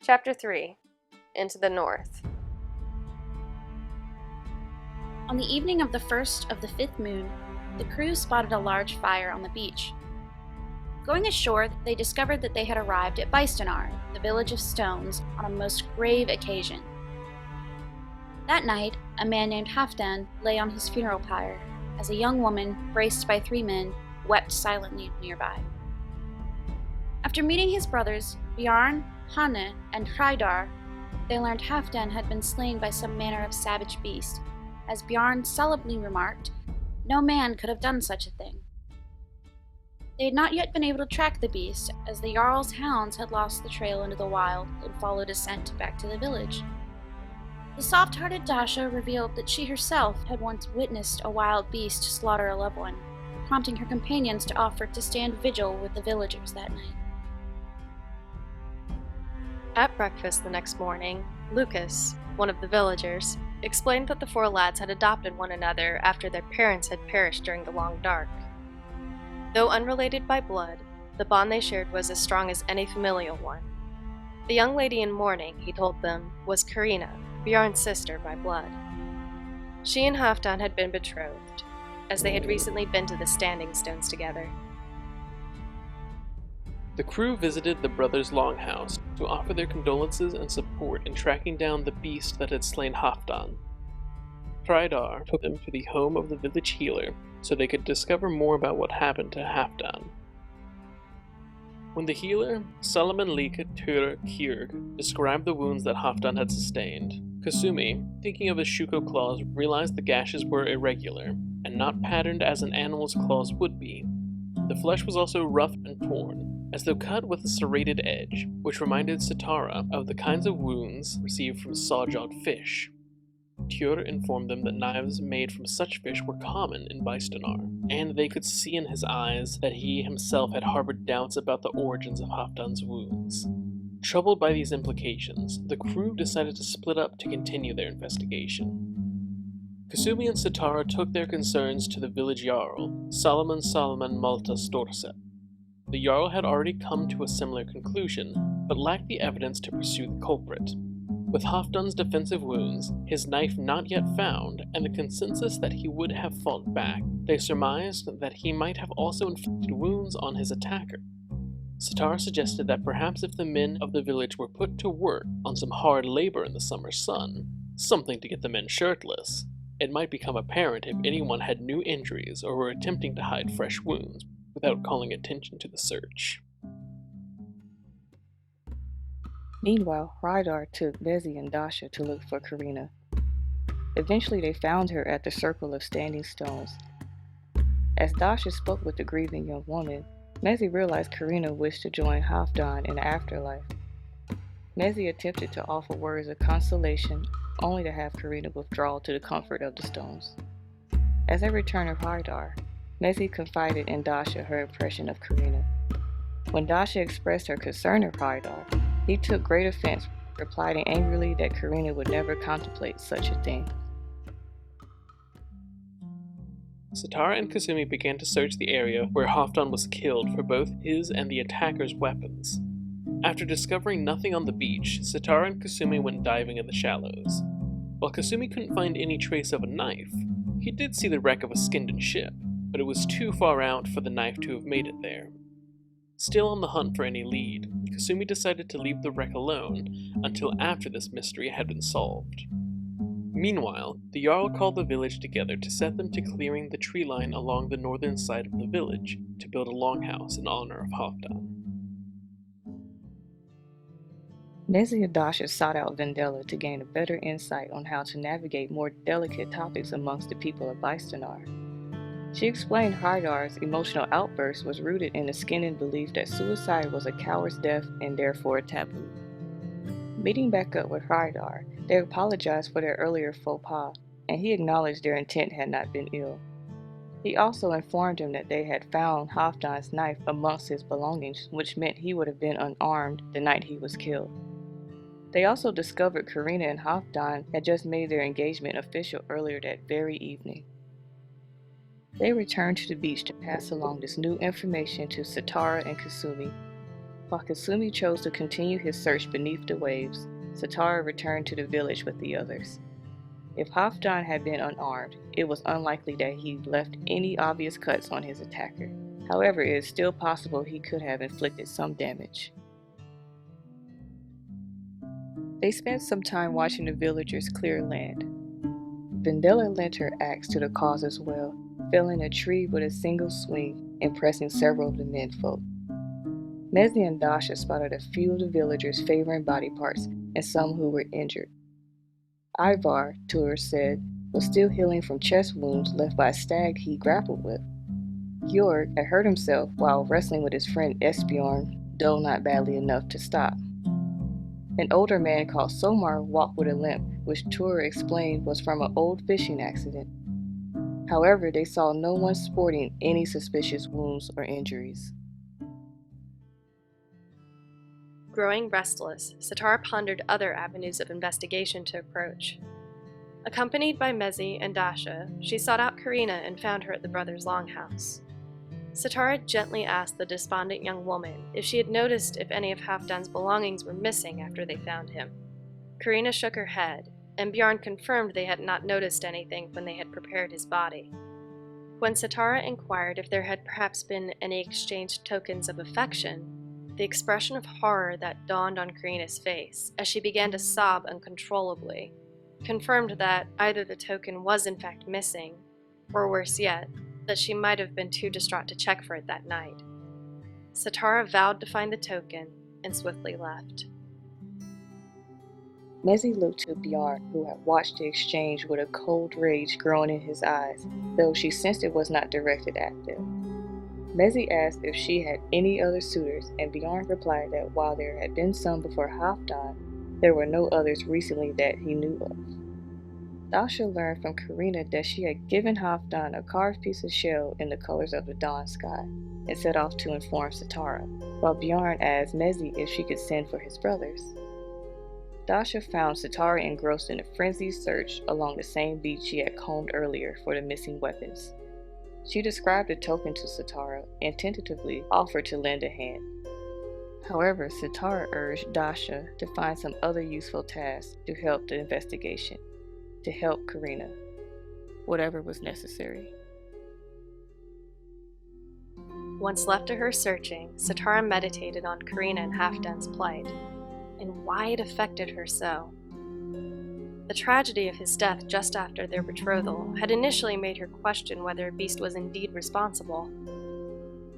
Chapter 3. Into the North. On the evening of the first of the fifth moon, the crew spotted a large fire on the beach. Going ashore, they discovered that they had arrived at Bystonar, the village of stones, on a most grave occasion. That night, a man named Halfdan lay on his funeral pyre, as a young woman, braced by 3 men, wept silently nearby. After meeting his brothers, Bjarn, Hanne, and Hreidar, they learned Halfdan had been slain by some manner of savage beast. As Bjarn solemnly remarked, no man could have done such a thing. They had not yet been able to track the beast, as the Jarl's hounds had lost the trail into the wild and followed a scent back to the village. The soft-hearted Dasha revealed that she herself had once witnessed a wild beast slaughter a loved one, prompting her companions to offer to stand vigil with the villagers that night. At breakfast the next morning, Lucas, one of the villagers, explained that the 4 lads had adopted one another after their parents had perished during the long dark. Though unrelated by blood, the bond they shared was as strong as any familial one. The young lady in mourning, he told them, was Karina, Bjarn's sister by blood. She and Halfdan had been betrothed, as they had recently been to the Standing Stones together. The crew visited the brothers' longhouse to offer their condolences and support in tracking down the beast that had slain Halfdan. Hreidar took them to the home of the village healer so they could discover more about what happened to Halfdan. When the healer, Solomon Lika Tur Kyrg, described the wounds that Halfdan had sustained, Kasumi, thinking of his shuko claws, realized the gashes were irregular and not patterned as an animal's claws would be. The flesh was also rough and torn, as though cut with a serrated edge, which reminded Sitara of the kinds of wounds received from saw-jawed fish. Tyr informed them that knives made from such fish were common in Bystonar, and they could see in his eyes that he himself had harbored doubts about the origins of Halfdan's wounds. Troubled by these implications, the crew decided to split up to continue their investigation. Kasumi and Sitara took their concerns to the village Jarl, Solomon Malta Storset. The Jarl had already come to a similar conclusion, but lacked the evidence to pursue the culprit. With Halfdan's defensive wounds, his knife not yet found, and the consensus that he would have fought back, they surmised that he might have also inflicted wounds on his attacker. Sitara suggested that perhaps if the men of the village were put to work on some hard labor in the summer sun, something to get the men shirtless, it might become apparent if anyone had new injuries or were attempting to hide fresh wounds without calling attention to the search. Meanwhile, Hreidar took Bezi and Dasha to look for Karina. Eventually they found her at the Circle of Standing Stones. As Dasha spoke with the grieving young woman, Mezi realized Karina wished to join Halfdan in the afterlife. Mezi attempted to offer words of consolation, only to have Karina withdraw to the comfort of the stones. As they returned to Hreidar, Mezi confided in Dasha her impression of Karina. When Dasha expressed her concern of Hreidar, he took great offense, replying angrily that Karina would never contemplate such a thing. Sitara and Kasumi began to search the area where Halfdan was killed for both his and the attacker's weapons. After discovering nothing on the beach, Sitara and Kasumi went diving in the shallows. While Kasumi couldn't find any trace of a knife, he did see the wreck of a skinned ship, but it was too far out for the knife to have made it there. Still on the hunt for any lead, Kasumi decided to leave the wreck alone until after this mystery had been solved. Meanwhile, the Jarl called the village together to set them to clearing the tree line along the northern side of the village to build a longhouse in honor of Halfdan. Mezi and Dasha sought out Vendela to gain a better insight on how to navigate more delicate topics amongst the people of Bystonar. She explained Hreidar's emotional outburst was rooted in the Skinnan belief that suicide was a coward's death and therefore a taboo. Meeting back up with Hreidar, they apologized for their earlier faux pas, and he acknowledged their intent had not been ill. He also informed him that they had found Halfdan's knife amongst his belongings, which meant he would have been unarmed the night he was killed. They also discovered Karina and Halfdan had just made their engagement official earlier that very evening. They returned to the beach to pass along this new information to Sitara and Kasumi. While Kasumi chose to continue his search beneath the waves, Satara returned to the village with the others. If Halfdan had been unarmed, it was unlikely that he left any obvious cuts on his attacker. However, it is still possible he could have inflicted some damage. They spent some time watching the villagers clear land. Vendela lent her axe to the cause as well, felling a tree with a single swing, impressing several of the menfolk. Mezi and Dasha spotted a few of the villagers favoring body parts and some who were injured. Ivar, Tur said, was still healing from chest wounds left by a stag he grappled with. Georg had hurt himself while wrestling with his friend Esbjorn, though not badly enough to stop. An older man called Somar walked with a limp, which Tur explained was from an old fishing accident. However, they saw no one sporting any suspicious wounds or injuries. Growing restless, Satara pondered other avenues of investigation to approach. Accompanied by Mezi and Dasha, she sought out Karina and found her at the brothers' longhouse. Satara gently asked the despondent young woman if she had noticed if any of Halfdan's belongings were missing after they found him. Karina shook her head, and Bjarn confirmed they had not noticed anything when they had prepared his body. When Satara inquired if there had perhaps been any exchanged tokens of affection, the expression of horror that dawned on Karina's face as she began to sob uncontrollably confirmed that either the token was in fact missing, or worse yet, that she might have been too distraught to check for it that night. Satara vowed to find the token and swiftly left. Mezi looked to Bjarn, who had watched the exchange with a cold rage growing in his eyes, though she sensed it was not directed at them. Mezi asked if she had any other suitors, and Bjarn replied that while there had been some before Halfdan, there were no others recently that he knew of. Dasha learned from Karina that she had given Halfdan a carved piece of shell in the colors of the dawn sky, and set off to inform Satara, while Bjarn asked Mezi if she could send for his brothers. Dasha found Satara engrossed in a frenzied search along the same beach she had combed earlier for the missing weapons. She described the token to Satara and tentatively offered to lend a hand. However, Satara urged Dasha to find some other useful tasks to help the investigation, to help Karina, whatever was necessary. Once left to her searching, Satara meditated on Karina and Halfdan's plight, and why it affected her so. The tragedy of his death just after their betrothal had initially made her question whether Beast was indeed responsible.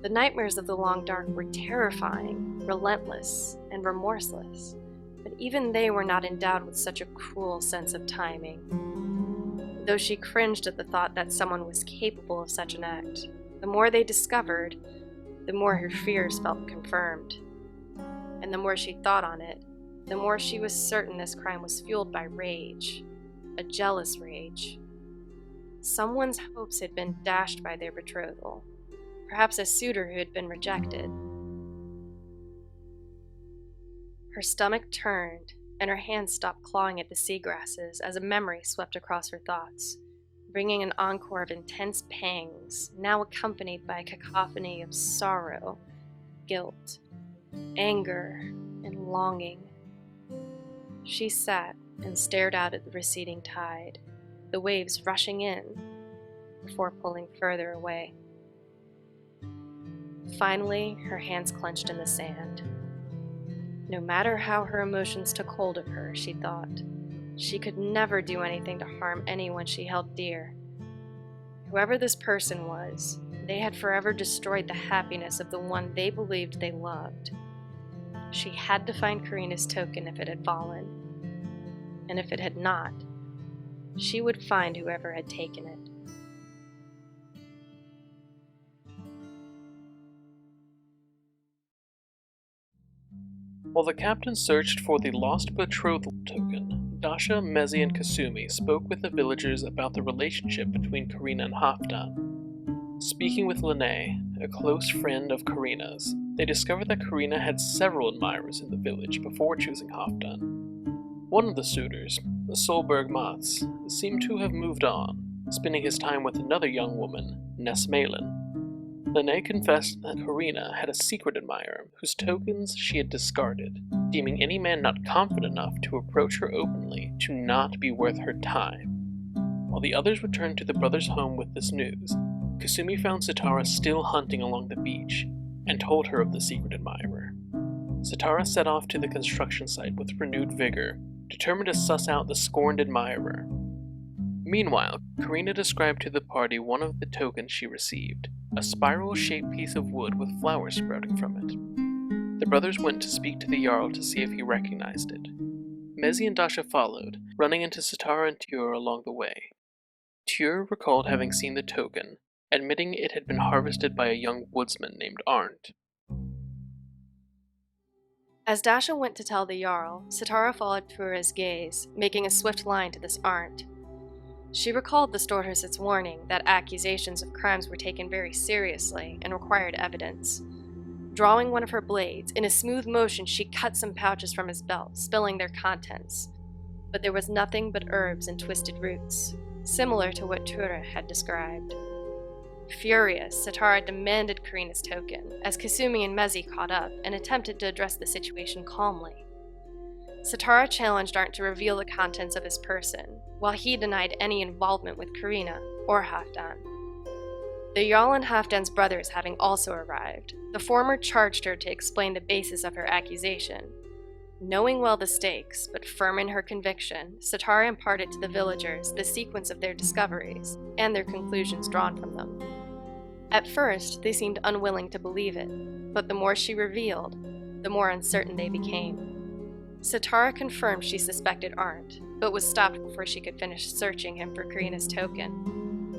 The nightmares of the long dark were terrifying, relentless, and remorseless, but even they were not endowed with such a cruel sense of timing. Though she cringed at the thought that someone was capable of such an act, the more they discovered, the more her fears felt confirmed. And the more she thought on it, the more she was certain this crime was fueled by rage, a jealous rage. Someone's hopes had been dashed by their betrothal, perhaps a suitor who had been rejected. Her stomach turned, and her hands stopped clawing at the seagrasses as a memory swept across her thoughts, bringing an encore of intense pangs, now accompanied by a cacophony of sorrow, guilt, anger, and longing. She sat and stared out at the receding tide, the waves rushing in, before pulling further away. Finally, her hands clenched in the sand. No matter how her emotions took hold of her, she thought, she could never do anything to harm anyone she held dear. Whoever this person was, they had forever destroyed the happiness of the one they believed they loved. She had to find Karina's token if it had fallen, and if it had not, she would find whoever had taken it. While the captain searched for the lost betrothal token, Dasha, Mezi, and Kasumi spoke with the villagers about the relationship between Karina and Halfdan. Speaking with Leany, a close friend of Karina's, they discovered that Karina had several admirers in the village before choosing Halfdan. One of the suitors, Solberg Mats, seemed to have moved on, spending his time with another young woman, Nesmalin. Leany confessed that Karina had a secret admirer whose tokens she had discarded, deeming any man not confident enough to approach her openly to not be worth her time. While the others returned to the brothers' home with this news, Kasumi found Sitara still hunting along the beach and told her of the secret admirer. Sitara set off to the construction site with renewed vigor, determined to suss out the scorned admirer. Meanwhile, Karina described to the party one of the tokens she received, a spiral-shaped piece of wood with flowers sprouting from it. The brothers went to speak to the Jarl to see if he recognized it. Mezi and Dasha followed, running into Sitara and Tyr along the way. Tyr recalled having seen the token, admitting it had been harvested by a young woodsman named Arndt. As Dasha went to tell the Jarl, Sitara followed Tyr's gaze, making a swift line to this Arndt. She recalled the Storthurst's warning that accusations of crimes were taken very seriously and required evidence. Drawing one of her blades, in a smooth motion she cut some pouches from his belt, spilling their contents. But there was nothing but herbs and twisted roots, similar to what Tyr had described. Furious, Sitara demanded Karina's token, as Kasumi and Mezi caught up and attempted to address the situation calmly. Sitara challenged Arndt to reveal the contents of his person, while he denied any involvement with Karina or Halfdan. The Jarl and Halfdan's brothers having also arrived, the former charged her to explain the basis of her accusation. Knowing well the stakes, but firm in her conviction, Sitara imparted to the villagers the sequence of their discoveries and their conclusions drawn from them. At first, they seemed unwilling to believe it, but the more she revealed, the more uncertain they became. Sitara confirmed she suspected Arndt, but was stopped before she could finish searching him for Karina's token.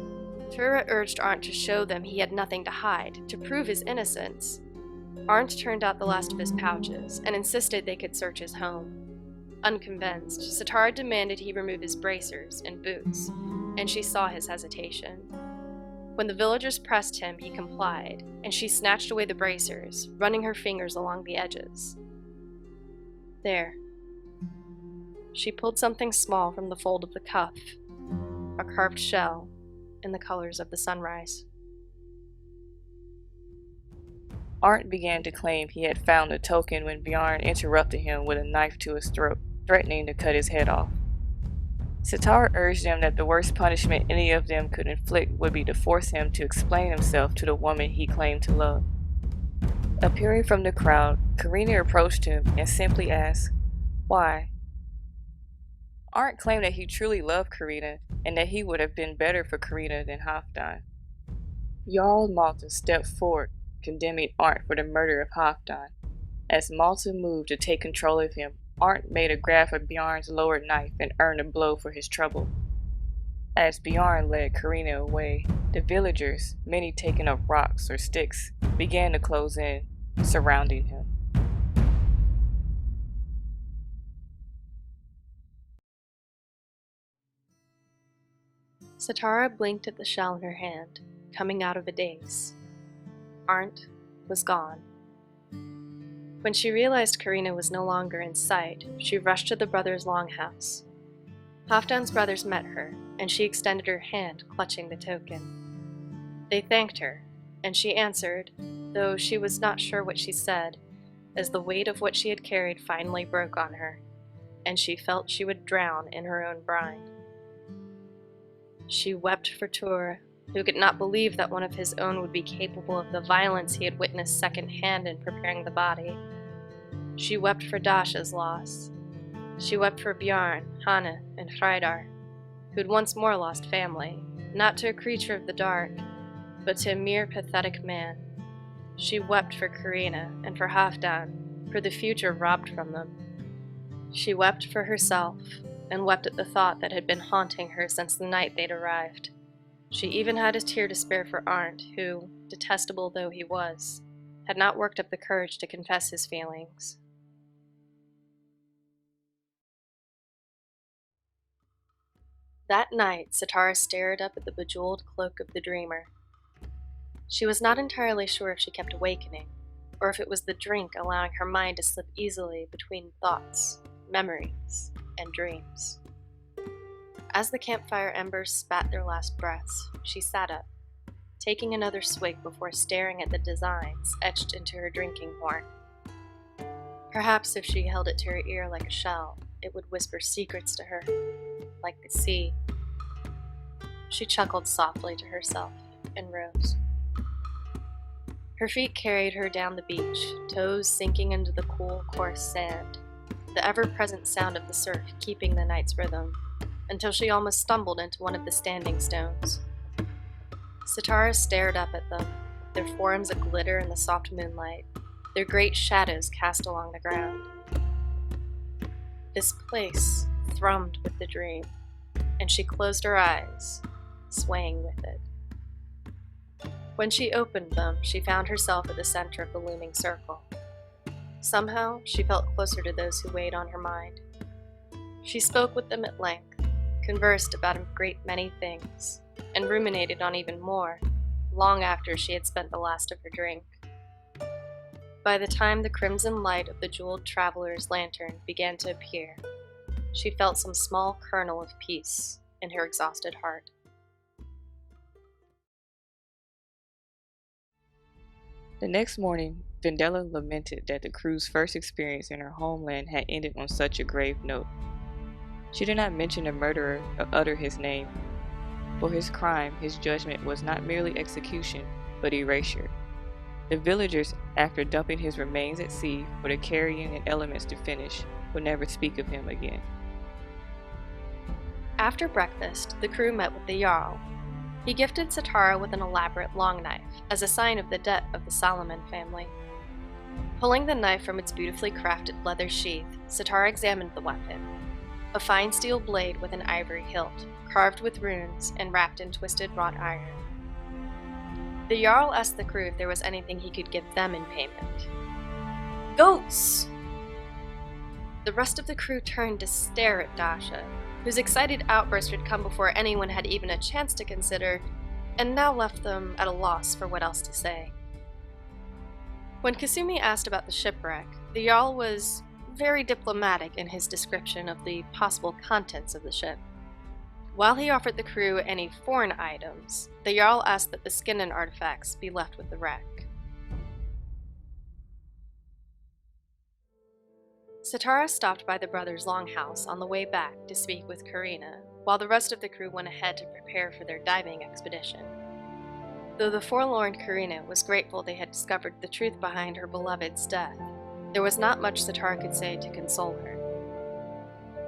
Tyr urged Arndt to show them he had nothing to hide, to prove his innocence. Arndt turned out the last of his pouches and insisted they could search his home. Unconvinced, Sitara demanded he remove his bracers and boots, and she saw his hesitation. When the villagers pressed him, he complied, and she snatched away the bracers, running her fingers along the edges. There. She pulled something small from the fold of the cuff, a carved shell in the colors of the sunrise. Arndt began to claim he had found the token when Bjarn interrupted him with a knife to his throat, threatening to cut his head off. Sitara urged them that the worst punishment any of them could inflict would be to force him to explain himself to the woman he claimed to love. Appearing from the crowd, Karina approached him and simply asked, "Why?" Arndt claimed that he truly loved Karina and that he would have been better for Karina than Halfdan. Jarl Malta stepped forward, condemning Arndt for the murder of Halfdan. As Malta moved to take control of him, Arndt made a grab for Bjarn's lowered knife and earned a blow for his trouble. As Bjarn led Karina away, the villagers, many taking up rocks or sticks, began to close in, surrounding him. Sitara blinked at the shell in her hand, coming out of a daze. Arndt was gone. When she realized Karina was no longer in sight, she rushed to the brothers' longhouse. Halfdan's brothers met her, and she extended her hand, clutching the token. They thanked her, and she answered, though she was not sure what she said, as the weight of what she had carried finally broke on her, and she felt she would drown in her own brine. She wept for Tyr, who could not believe that one of his own would be capable of the violence he had witnessed secondhand in preparing the body. She wept for Dasha's loss. She wept for Bjarn, Hanne, and Hreidar, who had once more lost family, not to a creature of the dark, but to a mere pathetic man. She wept for Karina and for Halfdan, for the future robbed from them. She wept for herself, and wept at the thought that had been haunting her since the night they'd arrived. She even had a tear to spare for Arndt, who, detestable though he was, had not worked up the courage to confess his feelings. That night, Sitara stared up at the bejeweled cloak of the dreamer. She was not entirely sure if she kept awakening, or if it was the drink allowing her mind to slip easily between thoughts, memories, and dreams. As the campfire embers spat their last breaths, she sat up. taking another swig before staring at the designs etched into her drinking horn. Perhaps if she held it to her ear like a shell, it would whisper secrets to her, like the sea. She chuckled softly to herself and rose. Her feet carried her down the beach, toes sinking into the cool, coarse sand, the ever-present sound of the surf keeping the night's rhythm, until she almost stumbled into one of the standing stones. Sitara stared up at them, their forms aglitter in the soft moonlight, their great shadows cast along the ground. This place thrummed with the dream, and she closed her eyes, swaying with it. When she opened them, she found herself at the center of the looming circle. Somehow, she felt closer to those who weighed on her mind. She spoke with them at length, conversed about a great many things, and ruminated on even more, long after she had spent the last of her drink. By the time the crimson light of the jeweled traveler's lantern began to appear, she felt some small kernel of peace in her exhausted heart. The next morning, Vendela lamented that the crew's first experience in her homeland had ended on such a grave note. She did not mention the murderer or utter his name. For his crime, his judgment was not merely execution, but erasure. The villagers, after dumping his remains at sea for the carrion and elements to finish, would never speak of him again. After breakfast, the crew met with the Jarl. He gifted Sitara with an elaborate long knife, as a sign of the debt of the Solomon family. Pulling the knife from its beautifully crafted leather sheath, Sitara examined the weapon. A fine steel blade with an ivory hilt, carved with runes and wrapped in twisted wrought iron. The Jarl asked the crew if there was anything he could give them in payment. Goats! The rest of the crew turned to stare at Dasha, whose excited outburst had come before anyone had even a chance to consider, and now left them at a loss for what else to say. When Kasumi asked about the shipwreck, the Jarl was very diplomatic in his description of the possible contents of the ship. While he offered the crew any foreign items, the Jarl asked that the skin and artifacts be left with the wreck. Sitara stopped by the brothers' longhouse on the way back to speak with Karina, while the rest of the crew went ahead to prepare for their diving expedition. Though the forlorn Karina was grateful they had discovered the truth behind her beloved's death, there was not much Sitara could say to console her.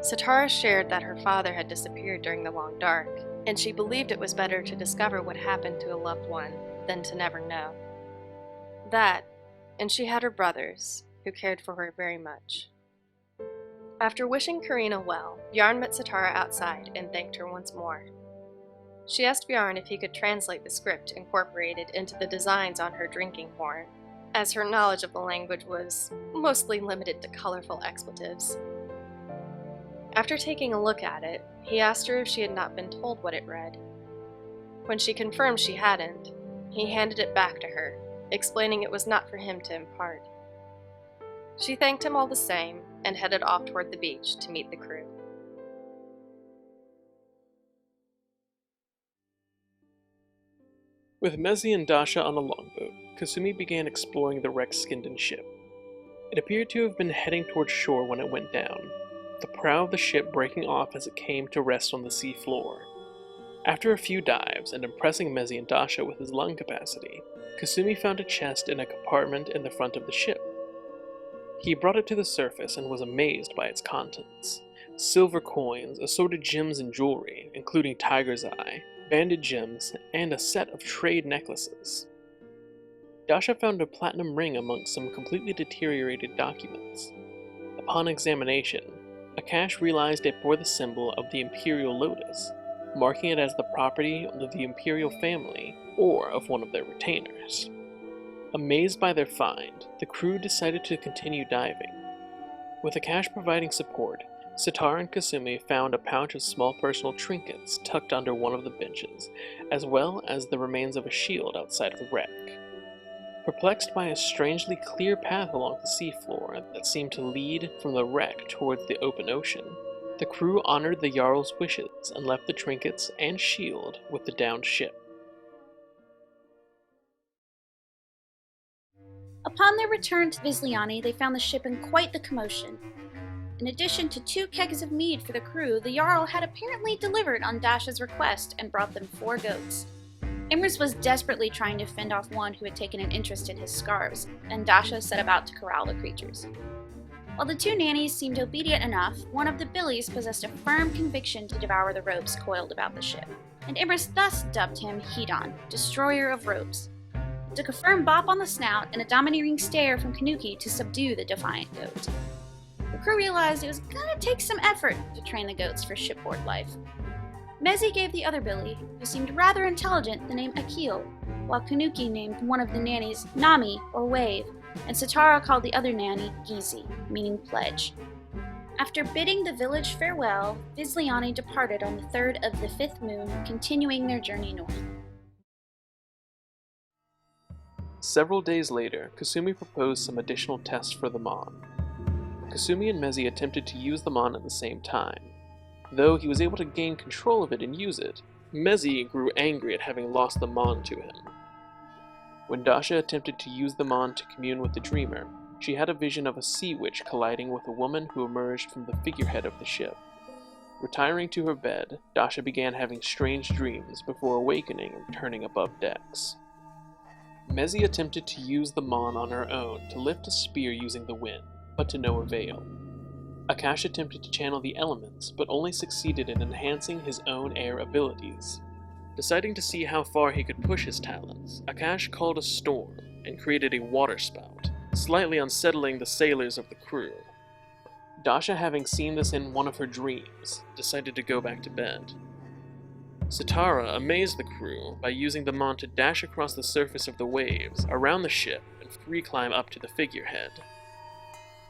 Sitara shared that her father had disappeared during the long dark, and she believed it was better to discover what happened to a loved one than to never know. That, and she had her brothers, who cared for her very much. After wishing Karina well, Bjarn met Sitara outside and thanked her once more. She asked Bjarn if he could translate the script incorporated into the designs on her drinking horn, as her knowledge of the language was mostly limited to colorful expletives. After taking a look at it, he asked her if she had not been told what it read. When she confirmed she hadn't, he handed it back to her, explaining it was not for him to impart. She thanked him all the same and headed off toward the beach to meet the crew. With Mezi and Dasha on the longboat, Kasumi began exploring the wrecked Skinden ship. It appeared to have been heading toward shore when it went down, the prow of the ship breaking off as it came to rest on the sea floor. After a few dives and impressing Mezi and Dasha with his lung capacity, Kasumi found a chest in a compartment in the front of the ship. He brought it to the surface and was amazed by its contents. Silver coins, assorted gems and jewelry, including tiger's eye, banded gems, and a set of trade necklaces. Dasha found a platinum ring amongst some completely deteriorated documents. Upon examination, Akash realized it bore the symbol of the Imperial Lotus, marking it as the property of the Imperial family or of one of their retainers. Amazed by their find, the crew decided to continue diving. With Akash providing support, Sitara and Kasumi found a pouch of small personal trinkets tucked under one of the benches, as well as the remains of a shield outside of the wreck. Perplexed by a strangely clear path along the seafloor that seemed to lead from the wreck towards the open ocean, the crew honored the Jarl's wishes and left the trinkets and shield with the downed ship. Upon their return to Viz Leany, they found the ship in quite the commotion. In addition to 2 kegs of mead for the crew, the Jarl had apparently delivered on Dasha's request and brought them 4 goats. Imrus was desperately trying to fend off one who had taken an interest in his scarves, and Dasha set about to corral the creatures. While the 2 nannies seemed obedient enough, one of the billies possessed a firm conviction to devour the ropes coiled about the ship, and Imrus thus dubbed him Hedon, Destroyer of Ropes. It took a firm bop on the snout and a domineering stare from Kanuki to subdue the defiant goat. The crew realized it was gonna take some effort to train the goats for shipboard life. Mezi gave the other billy, who seemed rather intelligent, the name Akil, while Kanuki named one of the nannies Nami, or Wave, and Satara called the other nanny Gizi, meaning pledge. After bidding the village farewell, Viz Leany departed on the 3rd of the 5th moon, continuing their journey north. Several days later, Kasumi proposed some additional tests for the Mon. Kasumi and Mezi attempted to use the Mon at the same time. Though he was able to gain control of it and use it, Mezi grew angry at having lost the Mon to him. When Dasha attempted to use the Mon to commune with the dreamer, she had a vision of a sea witch colliding with a woman who emerged from the figurehead of the ship. Retiring to her bed, Dasha began having strange dreams before awakening and returning above decks. Mezi attempted to use the Mon on her own to lift a spear using the wind, but to no avail. Akash attempted to channel the elements, but only succeeded in enhancing his own air abilities. Deciding to see how far he could push his talents, Akash called a storm and created a waterspout, slightly unsettling the sailors of the crew. Dasha, having seen this in one of her dreams, decided to go back to bed. Satara amazed the crew by using the Mon to dash across the surface of the waves around the ship and free climb up to the figurehead.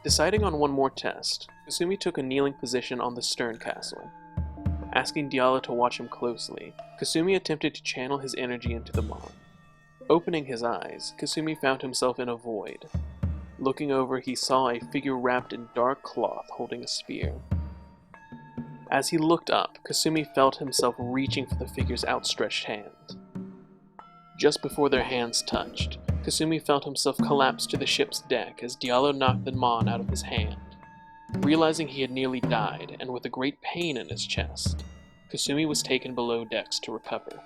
Deciding on one more test, Kasumi took a kneeling position on the stern castle. Asking Diala to watch him closely, Kasumi attempted to channel his energy into the Mon. Opening his eyes, Kasumi found himself in a void. Looking over, he saw a figure wrapped in dark cloth holding a spear. As he looked up, Kasumi felt himself reaching for the figure's outstretched hand. Just before their hands touched, Kasumi felt himself collapse to the ship's deck as Diallo knocked the Mon out of his hand. Realizing he had nearly died, and with a great pain in his chest, Kasumi was taken below decks to recover.